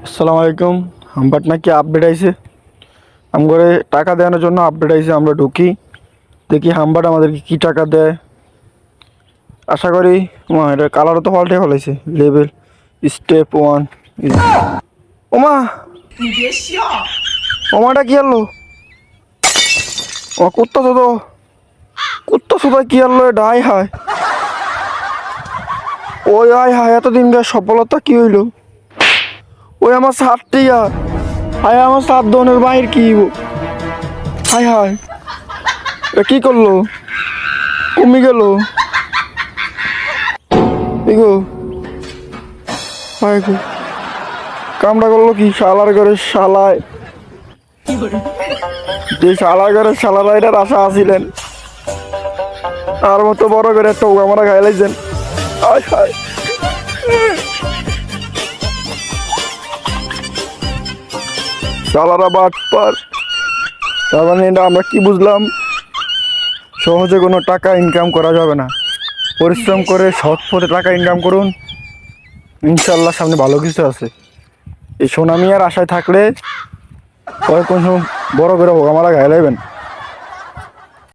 আসসালামু আলাইকুম। হামবাট নাকি আপডেট আইছে, আমগরে টাকা দেওয়ানোর জন্য আপডেট আইছে। আমরা ঢুকি, দেখি হামবাট আমাদেরকে কি টাকা দেয়। আশা করি এটা কালারও তো পাল্টে ফেলাইছে। Level step 1। ওমা, ওমাটা কি আনলো? ও কুত্তা তো কুত্তা সুদা কি আনলো? এটা আয় হায়, ওই আয় হায়, এতদিন সফলতা কি হইলো? ওই আমার সাতটি আর হায়, আমার সাত দনের বাহির কি হায় হায়, এ কি করলো? কমে গেল এগো, হায় গো, কামড়া করলো কি শালার ঘরে শালায়? যে শালার ঘরে শালারা এটার আশা আসিলেন, আর মতো বড় করে একটা ওগামারা খাই লাইছেন। আয় হায়, শালারা বাটপার। তার মানে এটা আমরা কি বুঝলাম? সহজে কোনো টাকা ইনকাম করা যাবে না। পরিশ্রম করে সৎ পথে টাকা ইনকাম করুন, ইনশাল্লাহ সামনে ভালো কিছু আছে। এই সোনামিয়ার আশায় থাকলে পরে কোন সময় বড় করে হোক আমরা গায়ে লাইবেন।